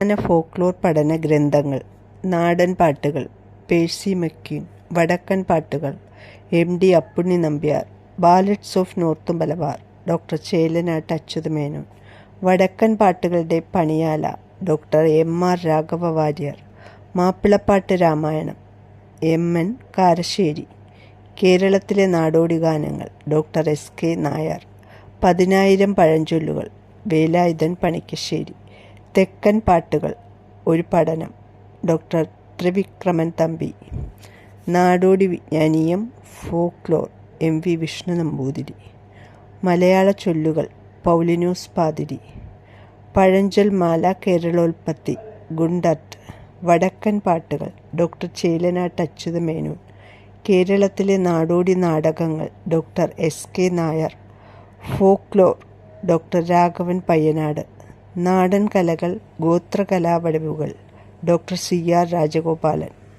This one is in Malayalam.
ഫോക്ലോർ പഠന ഗ്രന്ഥങ്ങൾ. നാടൻ പാട്ടുകൾ പേഴ്സി മക്ക്യൂൻ. വടക്കൻ പാട്ടുകൾ MD. Appunni Nambiar. Ballads of north Malabar doctor Chelanat Achyuta Menon. വടക്കൻ പാട്ടുകളുടെ പണിയാല ഡോക്ടർ എം.ആർ. രാഘവ വാര്യർ. മാപ്പിളപ്പാട്ട് രാമായണം എം.എൻ. കാരശ്ശേരി. കേരളത്തിലെ നാടോടി ഗാനങ്ങൾ ഡോക്ടർ എസ്.കെ. നായർ. 10,000 പഴഞ്ചൊല്ലുകൾ വേലായുധൻ പണിക്കശ്ശേരി. തെക്കൻ പാട്ടുകൾ ഒരു പഠനം ഡോക്ടർ ത്രിവിക്രമൻ തമ്പി. നാടോടി വിജ്ഞാനീയം ഫോക്ലോർ എം.വി. വിഷ്ണു നമ്പൂതിരി. മലയാള ചൊല്ലുകൾ പൗലിനോസ് പാതിരി. പഴഞ്ചൊൽ മാല കേരളോൽപ്പത്തി ഗുണ്ടർട്ട്. വടക്കൻ പാട്ടുകൾ ഡോക്ടർ ചേലനാട്ട് അച്യുതമേനോൻ. കേരളത്തിലെ നാടോടി നാടകങ്ങൾ doctor SK. Nair. Folklore doctor Raghavan Payyanad. നാടൻ കലകൾ ഗോത്രകലാവടിവുകൾ ഡോക്ടർ സി.ആർ. രാജഗോപാലൻ.